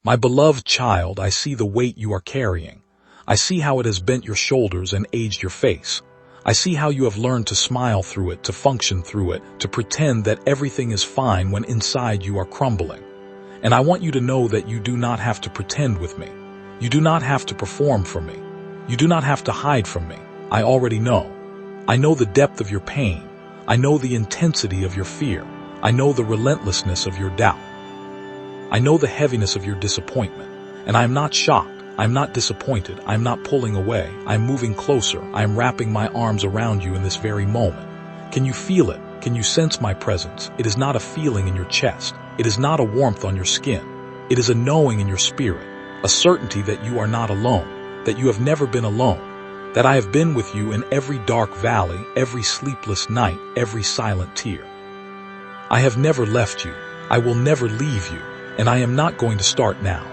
My beloved child, I see the weight you are carrying. I see how it has bent your shoulders and aged your face. I see how you have learned to smile through it, to function through it, to pretend that everything is fine when inside you are crumbling. And I want you to know that you do not have to pretend with me. You do not have to perform for me. You do not have to hide from me. I already know. I know the depth of your pain. I know the intensity of your fear. I know the relentlessness of your doubt. I know the heaviness of your disappointment. And I am not shocked. I am not disappointed. I am not pulling away. I am moving closer. I am wrapping my arms around you in this very moment. Can you feel it? Can you sense my presence? It is not a feeling in your chest. It is not a warmth on your skin. It is a knowing in your spirit, a certainty that you are not alone, that you have never been alone, that I have been with you in every dark valley, every sleepless night, every silent tear. I have never left you. I will never leave you, and I am not going to start now.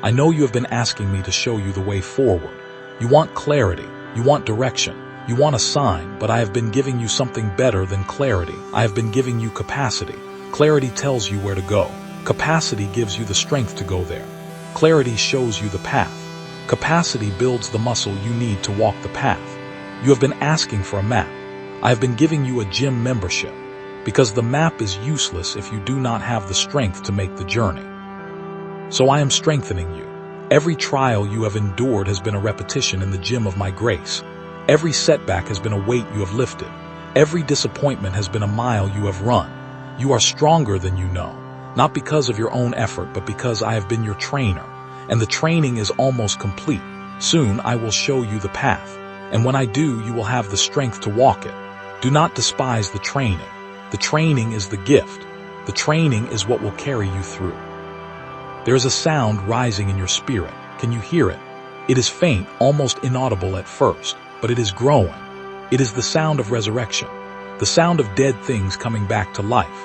I know you have been asking me to show you the way forward. You want clarity. You want direction. You want a sign, but I have been giving you something better than clarity. I have been giving you capacity. Clarity tells you where to go. Capacity gives you the strength to go there. Clarity shows you the path. Capacity builds the muscle you need to walk the path. You have been asking for a map. I have been giving you a gym membership, because the map is useless if you do not have the strength to make the journey. So I am strengthening you. Every trial you have endured has been a repetition in the gym of my grace. Every setback has been a weight you have lifted. Every disappointment has been a mile you have run. You are stronger than you know, not because of your own effort, but because I have been your trainer. And the training is almost complete. Soon I will show you the path. And when I do, you will have the strength to walk it. Do not despise the training. The training is the gift. The training is what will carry you through. There is a sound rising in your spirit. Can you hear it? It is faint, almost inaudible at first, but it is growing. It is the sound of resurrection, the sound of dead things coming back to life,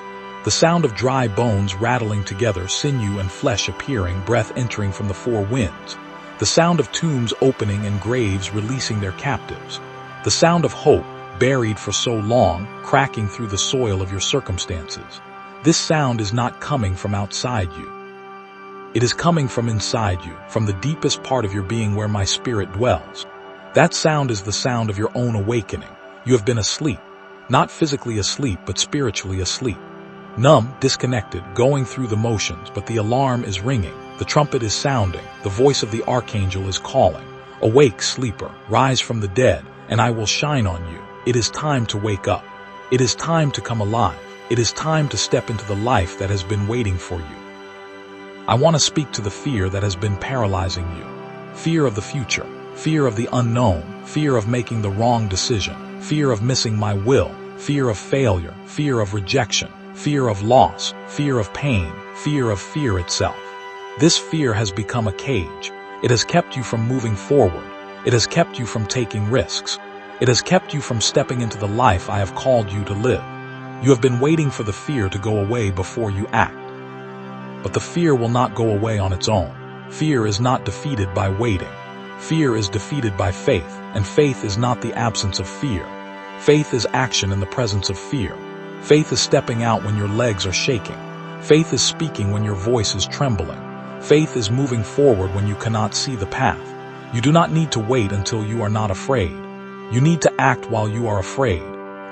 the sound of dry bones rattling together, sinew and flesh appearing, breath entering from the four winds, the sound of tombs opening and graves releasing their captives, the sound of hope, buried for so long, cracking through the soil of your circumstances. This sound is not coming from outside you. It is coming from inside you, from the deepest part of your being where my spirit dwells. That sound is the sound of your own awakening. You have been asleep, not physically asleep, but spiritually asleep. Numb, disconnected, going through the motions, but the alarm is ringing, the trumpet is sounding, the voice of the archangel is calling. Awake, sleeper, rise from the dead, and I will shine on you. It is time to wake up. It is time to come alive. It is time to step into the life that has been waiting for you. I want to speak to the fear that has been paralyzing you. Fear of the future, fear of the unknown, fear of making the wrong decision, fear of missing my will, fear of failure, fear of rejection, fear of loss, fear of pain, fear of fear itself. This fear has become a cage. It has kept you from moving forward. It has kept you from taking risks. It has kept you from stepping into the life I have called you to live. You have been waiting for the fear to go away before you act. But the fear will not go away on its own. Fear is not defeated by waiting. Fear is defeated by faith, and faith is not the absence of fear. Faith is action in the presence of fear. Faith is stepping out when your legs are shaking. Faith is speaking when your voice is trembling. Faith is moving forward when you cannot see the path. You do not need to wait until you are not afraid. You need to act while you are afraid.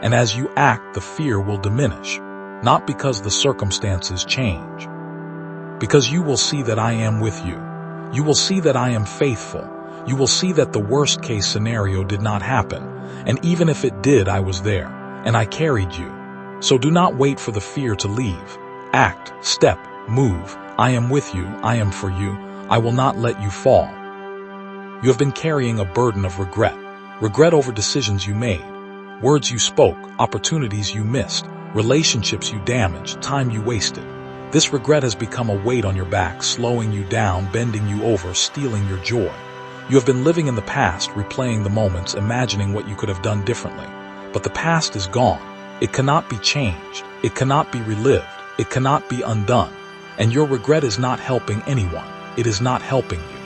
And as you act, the fear will diminish. Not because the circumstances change. Because you will see that I am with you. You will see that I am faithful. You will see that the worst case scenario did not happen. And even if it did, I was there. And I carried you. So do not wait for the fear to leave. Act, step, move. I am with you. I am for you. I will not let you fall. You have been carrying a burden of regret. Regret over decisions you made. Words you spoke. Opportunities you missed. Relationships you damaged. Time you wasted. This regret has become a weight on your back, slowing you down, bending you over, stealing your joy. You have been living in the past, replaying the moments, imagining what you could have done differently. But the past is gone. It cannot be changed. It cannot be relived. It cannot be undone. And your regret is not helping anyone. It is not helping you.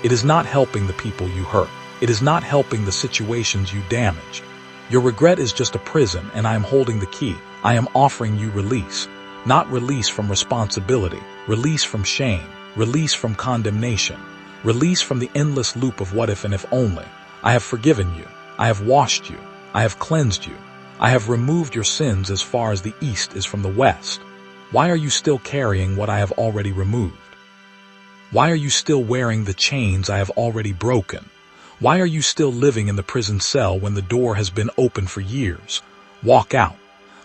It is not helping the people you hurt. It is not helping the situations you damaged. Your regret is just a prison, and I am holding the key. I am offering you release. Not release from responsibility, release from shame, release from condemnation, release from the endless loop of what if and if only. I have forgiven you. I have washed you. I have cleansed you. I have removed your sins as far as the east is from the west. Why are you still carrying what I have already removed? Why are you still wearing the chains I have already broken? Why are you still living in the prison cell when the door has been open for years? Walk out.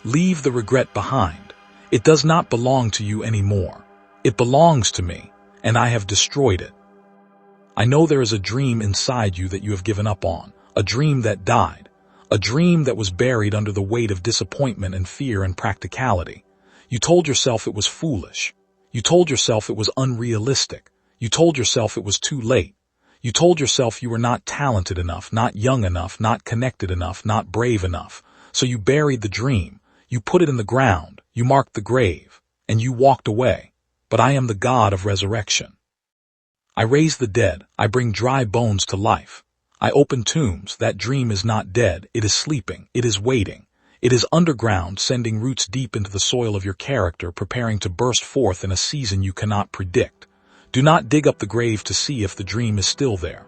Leave the regret behind. It does not belong to you anymore. It belongs to me, and I have destroyed it. I know there is a dream inside you that you have given up on, a dream that died, a dream that was buried under the weight of disappointment and fear and practicality. You told yourself it was foolish. You told yourself it was unrealistic. You told yourself it was too late. You told yourself you were not talented enough, not young enough, not connected enough, not brave enough. So you buried the dream. You put it in the ground. You marked the grave. And you walked away. But I am the God of resurrection. I raise the dead. I bring dry bones to life. I open tombs. That dream is not dead. It is sleeping. It is waiting. It is underground, sending roots deep into the soil of your character, preparing to burst forth in a season you cannot predict. Do not dig up the grave to see if the dream is still there.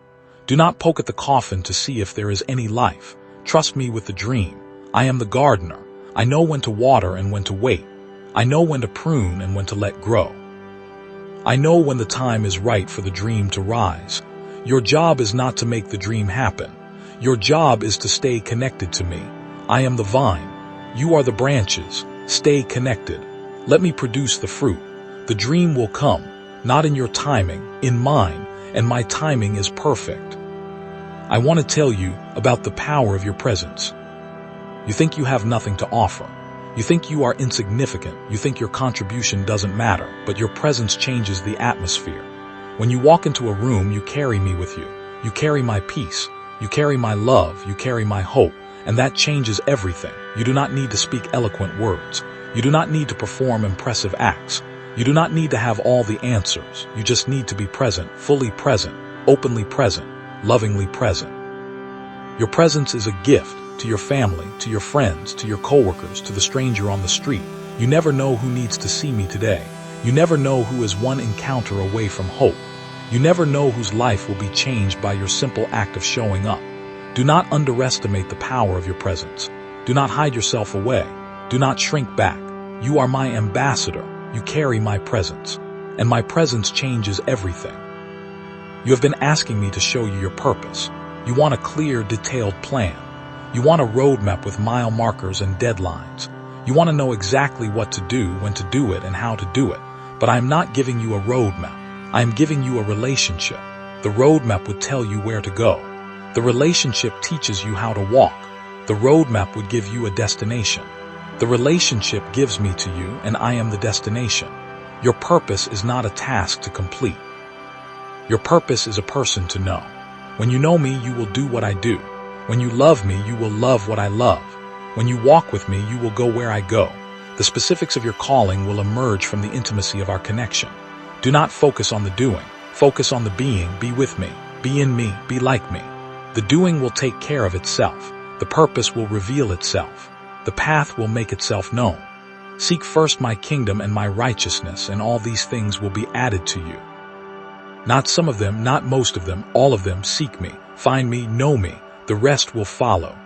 Do not poke at the coffin to see if there is any life. Trust me with the dream. I am the gardener. I know when to water and when to wait. I know when to prune and when to let grow. I know when the time is right for the dream to rise. Your job is not to make the dream happen. Your job is to stay connected to me. I am the vine. You are the branches. Stay connected. Let me produce the fruit. The dream will come, not in your timing, in mine, and my timing is perfect. I want to tell you about the power of your presence. You think you have nothing to offer. You think you are insignificant. You think your contribution doesn't matter, but your presence changes the atmosphere. When you walk into a room, you carry me with you. You carry my peace. You carry my love. You carry my hope. And that changes everything. You do not need to speak eloquent words. You do not need to perform impressive acts. You do not need to have all the answers. You just need to be present, fully present, openly present, lovingly present. Your presence is a gift to your family, to your friends, to your coworkers, to the stranger on the street. You never know who needs to see me today. You never know who is one encounter away from hope. You never know whose life will be changed by your simple act of showing up. Do not underestimate the power of your presence. Do not hide yourself away. Do not shrink back. You are my ambassador. You carry my presence. And my presence changes everything. You have been asking me to show you your purpose. You want a clear, detailed plan. You want a roadmap with mile markers and deadlines. You want to know exactly what to do, when to do it, and how to do it. But I am not giving you a roadmap. I am giving you a relationship. The roadmap would tell you where to go. The relationship teaches you how to walk. The roadmap would give you a destination. The relationship gives me to you, and I am the destination. Your purpose is not a task to complete. Your purpose is a person to know. When you know me, you will do what I do. When you love me, you will love what I love. When you walk with me, you will go where I go. The specifics of your calling will emerge from the intimacy of our connection. Do not focus on the doing. Focus on the being. Be with me. Be in me. Be like me. The doing will take care of itself. The purpose will reveal itself. The path will make itself known. Seek first my kingdom and my righteousness, and all these things will be added to you. Not some of them, not most of them, all of them. Seek me, find me, know me. The rest will follow.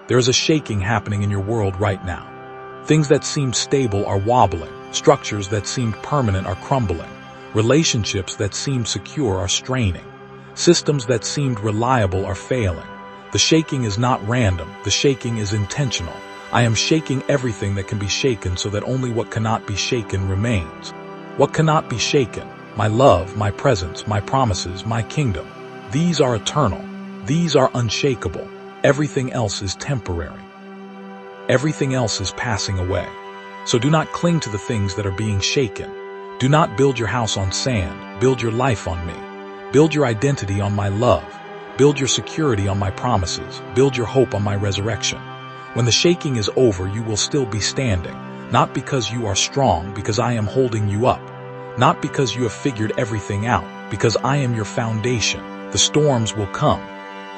There is a shaking happening in your world right now. Things that seemed stable are wobbling. Structures that seemed permanent are crumbling. Relationships that seemed secure are straining. Systems that seemed reliable are failing. The shaking is not random. The shaking is intentional. I am shaking everything that can be shaken so that only what cannot be shaken remains. What cannot be shaken? My love, my presence, my promises, my kingdom. These are eternal. These are unshakable. Everything else is temporary. Everything else is passing away. So do not cling to the things that are being shaken. Do not build your house on sand. Build your life on me. Build your identity on my love. Build your security on my promises. Build your hope on my resurrection. When the shaking is over, you will still be standing. Not because you are strong, because I am holding you up. Not because you have figured everything out, because I am your foundation. The storms will come.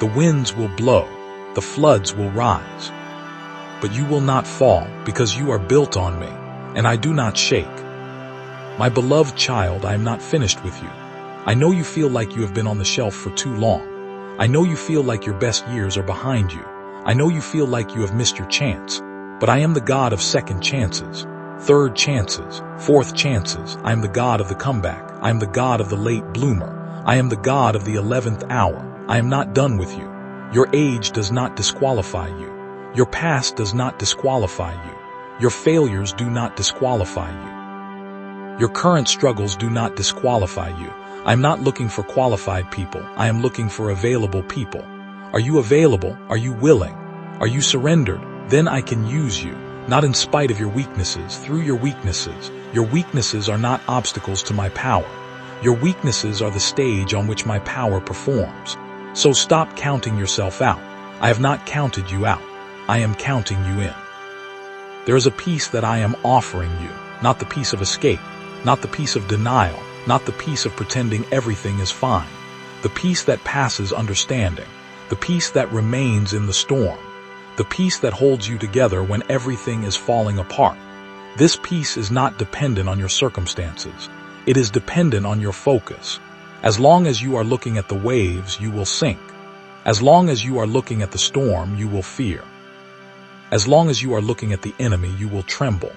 The winds will blow. The floods will rise. But you will not fall, because you are built on me. and I do not shake. My beloved child, I am not finished with you. I know you feel like you have been on the shelf for too long. I know you feel like your best years are behind you. I know you feel like you have missed your chance. But I am the God of second chances, third chances, fourth chances. I am the God of the comeback. I am the God of the late bloomer. I am the God of the 11th hour. I am not done with you. Your age does not disqualify you. Your past does not disqualify you. Your failures do not disqualify you. Your current struggles do not disqualify you. I am not looking for qualified people. I am looking for available people. Are you available? Are you willing? Are you surrendered? Then I can use you, not in spite of your weaknesses, through your weaknesses. Your weaknesses are not obstacles to my power. Your weaknesses are the stage on which my power performs. So stop counting yourself out. I have not counted you out. I am counting you in. There is a peace that I am offering you, not the peace of escape, not the peace of denial, not the peace of pretending everything is fine. The peace that passes understanding, the peace that remains in the storm, the peace that holds you together when everything is falling apart. This peace is not dependent on your circumstances. It is dependent on your focus. As long as you are looking at the waves, you will sink. As long as you are looking at the storm, you will fear. As long as you are looking at the enemy, you will tremble.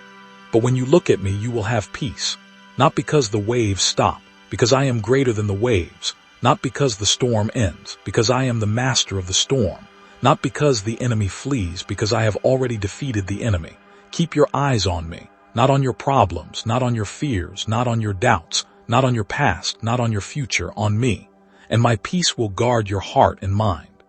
But when you look at me, you will have peace. Not because the waves stop, because I am greater than the waves. Not because the storm ends, because I am the master of the storm. Not because the enemy flees, because I have already defeated the enemy. Keep your eyes on me, not on your problems, not on your fears, not on your doubts, not on your past, not on your future, on me. And my peace will guard your heart and mind.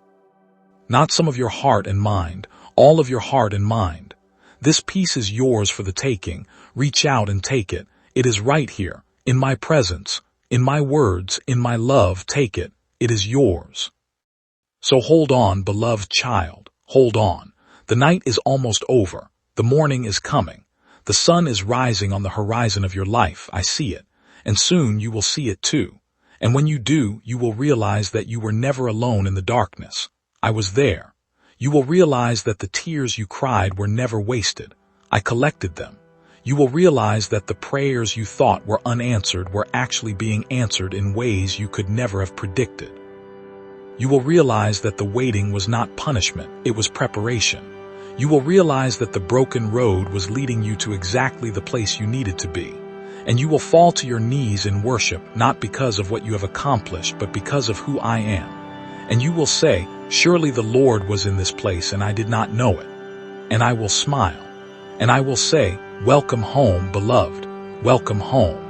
Not some of your heart and mind, all of your heart and mind. This peace is yours for the taking. Reach out and take it. It is right here, in my presence, in my words, in my love. Take it. It is yours. So hold on, beloved child. Hold on. The night is almost over. The morning is coming. The sun is rising on the horizon of your life. I see it. And soon you will see it too. And when you do, you will realize that you were never alone in the darkness. I was there. You will realize that the tears you cried were never wasted. I collected them. You will realize that the prayers you thought were unanswered were actually being answered in ways you could never have predicted. You will realize that the waiting was not punishment, it was preparation. You will realize that the broken road was leading you to exactly the place you needed to be. And you will fall to your knees in worship, not because of what you have accomplished, but because of who I am. And you will say, surely the Lord was in this place and I did not know it. And I will smile. And I will say, welcome home, beloved. Welcome home.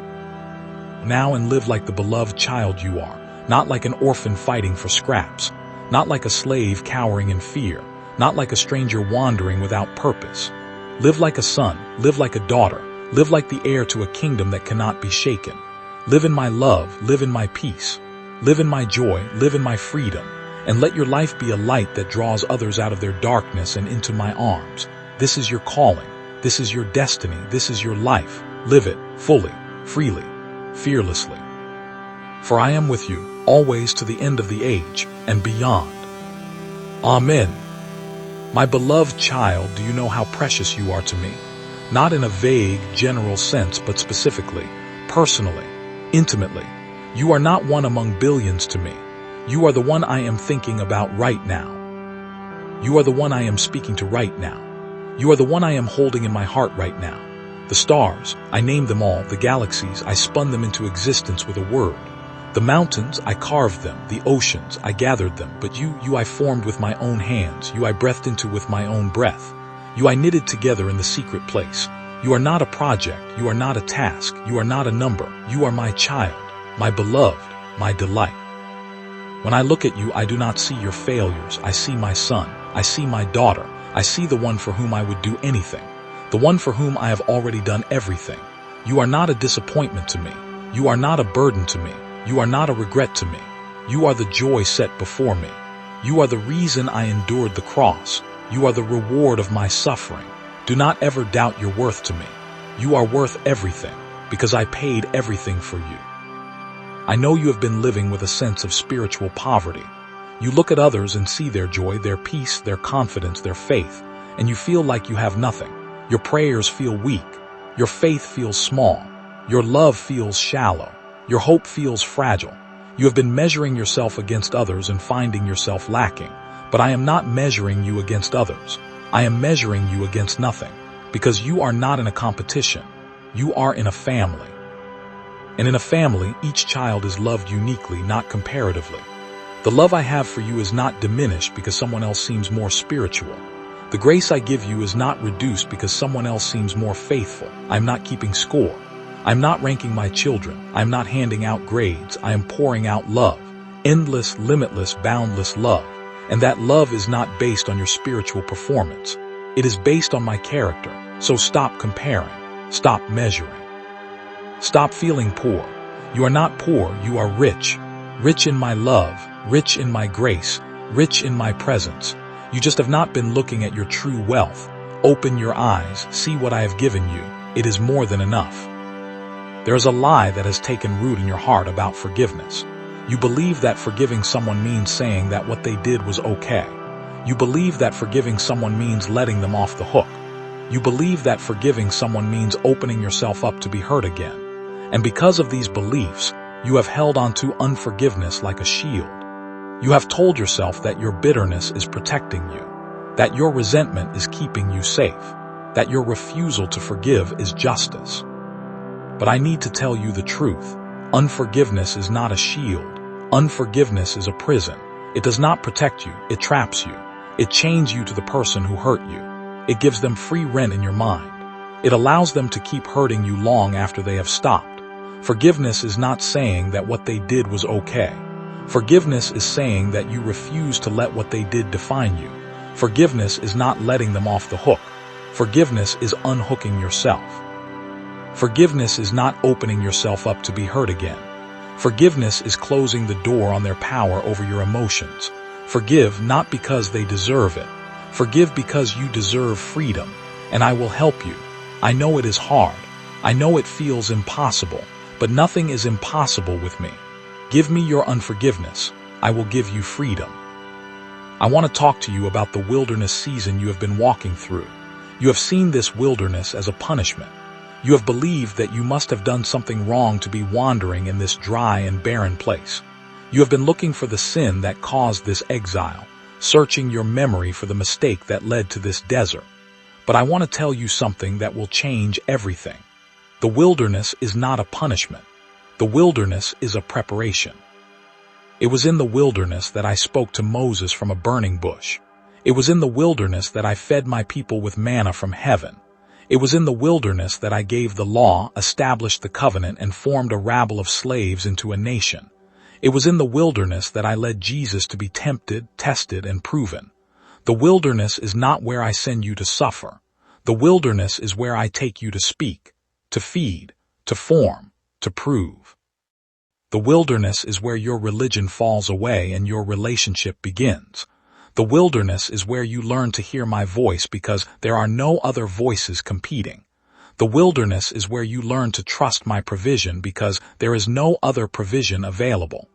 Now and live like the beloved child you are, not like an orphan fighting for scraps, not like a slave cowering in fear, not like a stranger wandering without purpose. Live like a son, live like a daughter, live like the heir to a kingdom that cannot be shaken. Live in my love, live in my peace. Live in my joy, live in my freedom, and let your life be a light that draws others out of their darkness and into my arms. This is your calling. This is your destiny. This is your life. Live it fully, freely, fearlessly. For I am with you, always to the end of the age and beyond. Amen. My beloved child, do you know how precious you are to me? Not in a vague, general sense, but specifically, personally, intimately. You are not one among billions to me. You are the one I am thinking about right now. You are the one I am speaking to right now. You are the one I am holding in my heart right now. The stars, I named them all. The galaxies, I spun them into existence with a word. The mountains, I carved them. The oceans, I gathered them. But you I formed with my own hands. You I breathed into with my own breath. You I knitted together in the secret place. You are not a project. You are not a task. You are not a number. You are my child, my beloved, my delight. When I look at you, I do not see your failures. I see my son. I see my daughter. I see the one for whom I would do anything. The one for whom I have already done everything. You are not a disappointment to me. You are not a burden to me. You are not a regret to me. You are the joy set before me. You are the reason I endured the cross. You are the reward of my suffering. Do not ever doubt your worth to me. You are worth everything, because I paid everything for you. I know you have been living with a sense of spiritual poverty. You look at others and see their joy, their peace, their confidence, their faith, and you feel like you have nothing. Your prayers feel weak. Your faith feels small. Your love feels shallow. Your hope feels fragile. You have been measuring yourself against others and finding yourself lacking. But I am not measuring you against others. I am measuring you against nothing. Because you are not in a competition. You are in a family. And in a family, each child is loved uniquely, not comparatively. The love I have for you is not diminished because someone else seems more spiritual. The grace I give you is not reduced because someone else seems more faithful. I am not keeping score. I am not ranking my children. I am not handing out grades. I am pouring out love. Endless, limitless, boundless love. And that love is not based on your spiritual performance. It is based on my character. So stop comparing. Stop measuring. Stop feeling poor. You are not poor, you are rich. Rich in my love, rich in my grace, rich in my presence. You just have not been looking at your true wealth. Open your eyes, see what I have given you. It is more than enough. There is a lie that has taken root in your heart about forgiveness. You believe that forgiving someone means saying that what they did was okay. You believe that forgiving someone means letting them off the hook. You believe that forgiving someone means opening yourself up to be hurt again. And because of these beliefs, you have held on to unforgiveness like a shield. You have told yourself that your bitterness is protecting you, that your resentment is keeping you safe, that your refusal to forgive is justice. But I need to tell you the truth. Unforgiveness is not a shield. Unforgiveness is a prison. It does not protect you, it traps you. It chains you to the person who hurt you. It gives them free rent in your mind. It allows them to keep hurting you long after they have stopped. Forgiveness is not saying that what they did was okay. Forgiveness is saying that you refuse to let what they did define you. Forgiveness is not letting them off the hook. Forgiveness is unhooking yourself. Forgiveness is not opening yourself up to be hurt again. Forgiveness is closing the door on their power over your emotions. Forgive not because they deserve it. Forgive because you deserve freedom, and I will help you. I know it is hard. I know it feels impossible, but nothing is impossible with me. Give me your unforgiveness. I will give you freedom. I want to talk to you about the wilderness season you have been walking through. You have seen this wilderness as a punishment. You have believed that you must have done something wrong to be wandering in this dry and barren place. You have been looking for the sin that caused this exile, searching your memory for the mistake that led to this desert. But I want to tell you something that will change everything. The wilderness is not a punishment. The wilderness is a preparation. It was in the wilderness that I spoke to Moses from a burning bush. It was in the wilderness that I fed my people with manna from heaven. It was in the wilderness that I gave the law, established the covenant, and formed a rabble of slaves into a nation. It was in the wilderness that I led Jesus to be tempted, tested, and proven. The wilderness is not where I send you to suffer. The wilderness is where I take you to speak, to feed, to form, to prove. The wilderness is where your religion falls away and your relationship begins. The wilderness is where you learn to hear my voice because there are no other voices competing. The wilderness is where you learn to trust my provision because there is no other provision available.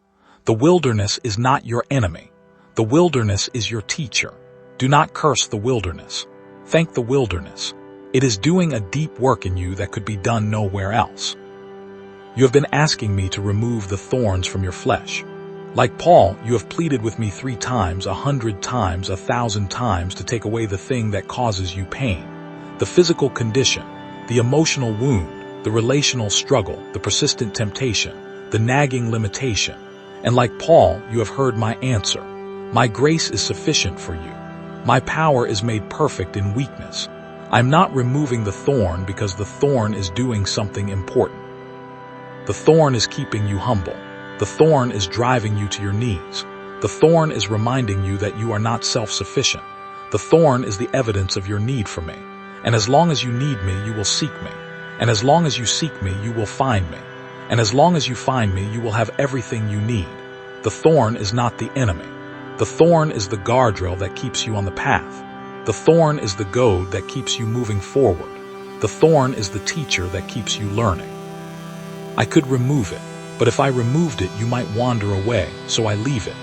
The wilderness is not your enemy. The wilderness is your teacher. Do not curse the wilderness. Thank the wilderness. It is doing a deep work in you that could be done nowhere else. You have been asking me to remove the thorns from your flesh. Like Paul, you have pleaded with me 3 times, 100 times, 1,000 times to take away the thing that causes you pain. The physical condition, the emotional wound, the relational struggle, the persistent temptation, the nagging limitation. And like Paul, you have heard my answer. My grace is sufficient for you. My power is made perfect in weakness. I'm not removing the thorn because the thorn is doing something important. The thorn is keeping you humble. The thorn is driving you to your knees. The thorn is reminding you that you are not self-sufficient. The thorn is the evidence of your need for me. And as long as you need me, you will seek me. And as long as you seek me, you will find me. And as long as you find me, you will have everything you need. The thorn is not the enemy. The thorn is the guardrail that keeps you on the path. The thorn is the goad that keeps you moving forward. The thorn is the teacher that keeps you learning. I could remove it, but if I removed it, you might wander away, so I leave it.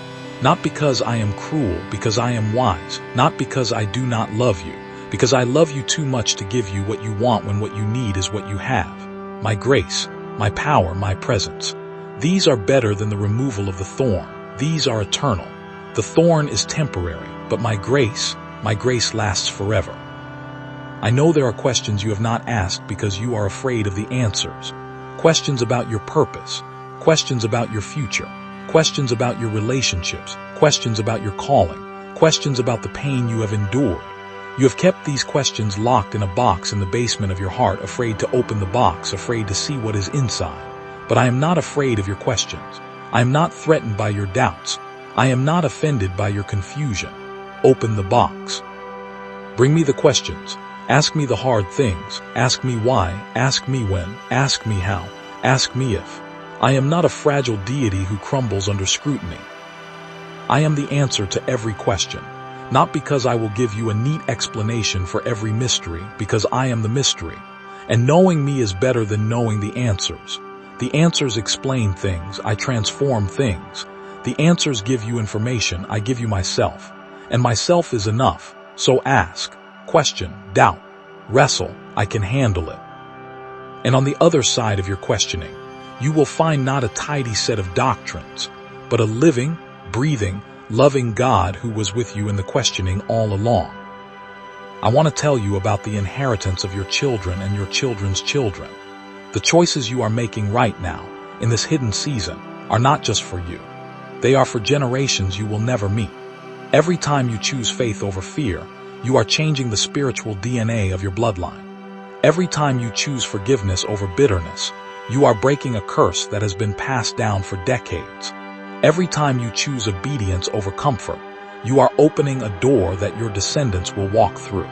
Not because I am cruel, because I am wise. Not because I do not love you, Because I love you too much to give you what you want when what you need is what you have. My grace, my power, my presence. These are better than the removal of the thorn. These are eternal. The thorn is temporary, but my grace lasts forever. I know there are questions you have not asked because you are afraid of the answers. Questions about your purpose, questions about your future, questions about your relationships, questions about your calling, questions about the pain you have endured. You have kept these questions locked in a box in the basement of your heart, afraid to open the box, afraid to see what is inside. But I am not afraid of your questions. I am not threatened by your doubts. I am not offended by your confusion. Open the box. Bring me the questions. Ask me the hard things. Ask me why. Ask me when. Ask me how. Ask me if. I am not a fragile deity who crumbles under scrutiny. I am the answer to every question. Not because I will give you a neat explanation for every mystery, because I am the mystery. And knowing me is better than knowing the answers. The answers explain things. I transform things. The answers give you information. I give you myself. And myself is enough. So ask, question, doubt, wrestle. I can handle it. And on the other side of your questioning, you will find not a tidy set of doctrines, but a living, breathing, loving God who was with you in the questioning all along. I want to tell you about the inheritance of your children and your children's children. The choices you are making right now, in this hidden season, are not just for you. They are for generations you will never meet. Every time you choose faith over fear, you are changing the spiritual DNA of your bloodline. Every time you choose forgiveness over bitterness, you are breaking a curse that has been passed down for decades. Every time you choose obedience over comfort, you are opening a door that your descendants will walk through.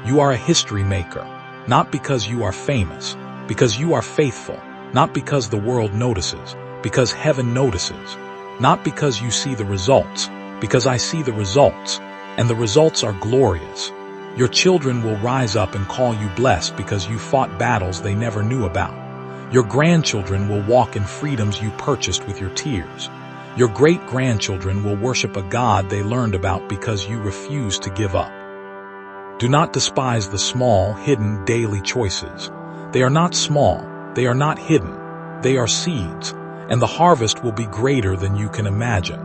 You are a history maker, not because you are famous, because you are faithful, not because the world notices, because heaven notices, not because you see the results, because I see the results, and the results are glorious. Your children will rise up and call you blessed because you fought battles they never knew about. Your grandchildren will walk in freedoms you purchased with your tears. Your great-grandchildren will worship a God they learned about because you refused to give up. Do not despise the small, hidden, daily choices. They are not small, they are not hidden, they are seeds, and the harvest will be greater than you can imagine.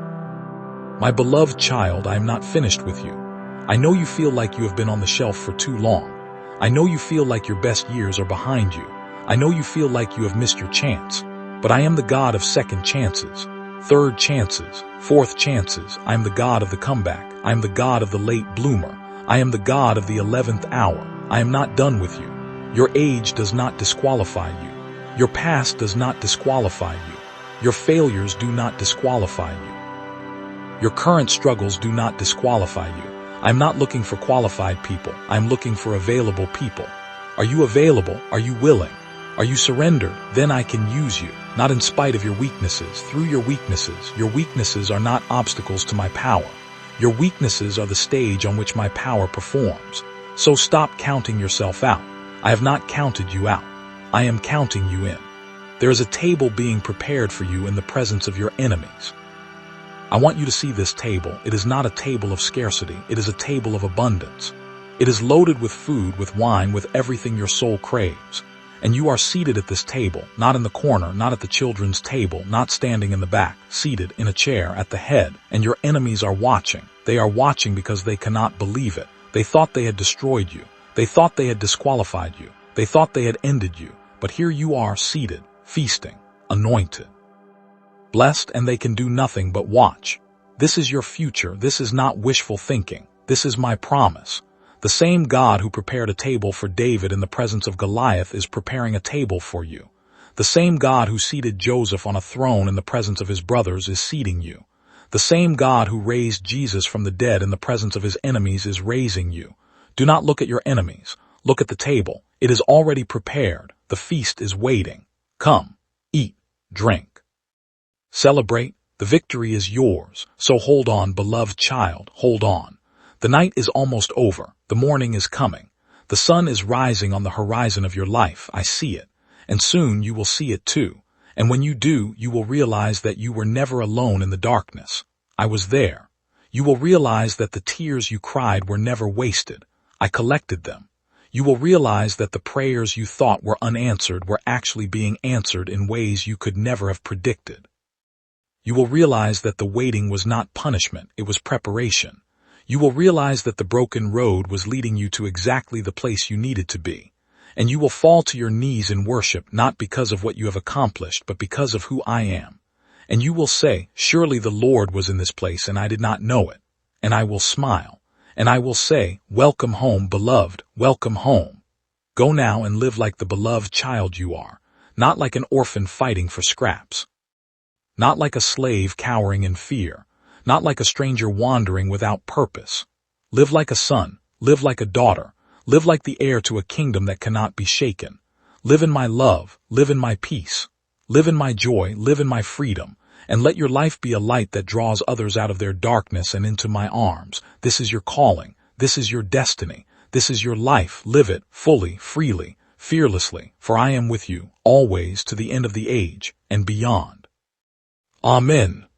My beloved child, I am not finished with you. I know you feel like you have been on the shelf for too long. I know you feel like your best years are behind you. I know you feel like you have missed your chance. But I am the God of second chances, third chances, fourth chances. I am the God of the comeback. I am the God of the late bloomer. I am the God of the 11th hour. I am not done with you. Your age does not disqualify you. Your past does not disqualify you. Your failures do not disqualify you. Your current struggles do not disqualify you. I'm not looking for qualified people. I'm looking for available people. Are you available? Are you willing? Are you surrendered? Then I can use you, not in spite of your weaknesses, through your weaknesses. Your weaknesses are not obstacles to my power. Your weaknesses are the stage on which my power performs. So stop counting yourself out. I have not counted you out. I am counting you in. There is a table being prepared for you in the presence of your enemies. I want you to see this table. It is not a table of scarcity. It is a table of abundance. It is loaded with food, with wine, with everything your soul craves. And you are seated at this table, not in the corner, not at the children's table, not standing in the back, seated in a chair at the head. And your enemies are watching. They are watching because they cannot believe it. They thought they had destroyed you. They thought they had disqualified you. They thought they had ended you. But here you are, seated, feasting, anointed, blessed, and they can do nothing but watch. This is your future. This is not wishful thinking. This is my promise. The same God who prepared a table for David in the presence of Goliath is preparing a table for you. The same God who seated Joseph on a throne in the presence of his brothers is seating you. The same God who raised Jesus from the dead in the presence of his enemies is raising you. Do not look at your enemies. Look at the table. It is already prepared. The feast is waiting. Come, eat, drink. Celebrate. The victory is yours. So hold on, beloved child, hold on. The night is almost over. The morning is coming. The sun is rising on the horizon of your life. I see it. And soon you will see it too. And when you do, you will realize that you were never alone in the darkness. I was there. You will realize that the tears you cried were never wasted. I collected them. You will realize that the prayers you thought were unanswered were actually being answered in ways you could never have predicted. You will realize that the waiting was not punishment, it was preparation. You will realize that the broken road was leading you to exactly the place you needed to be. And you will fall to your knees in worship not because of what you have accomplished, but because of who I am. And you will say, surely the Lord was in this place and I did not know it. And I will smile. And I will say, welcome home, beloved, welcome home. Go now and live like the beloved child you are, not like an orphan fighting for scraps. Not like a slave cowering in fear, not like a stranger wandering without purpose. Live like a son, live like a daughter, live like the heir to a kingdom that cannot be shaken. Live in my love, live in my peace, live in my joy, live in my freedom. And let your life be a light that draws others out of their darkness and into my arms. This is your calling. This is your destiny. This is your life. Live it fully, freely, fearlessly, for I am with you, always, to the end of the age and beyond. Amen.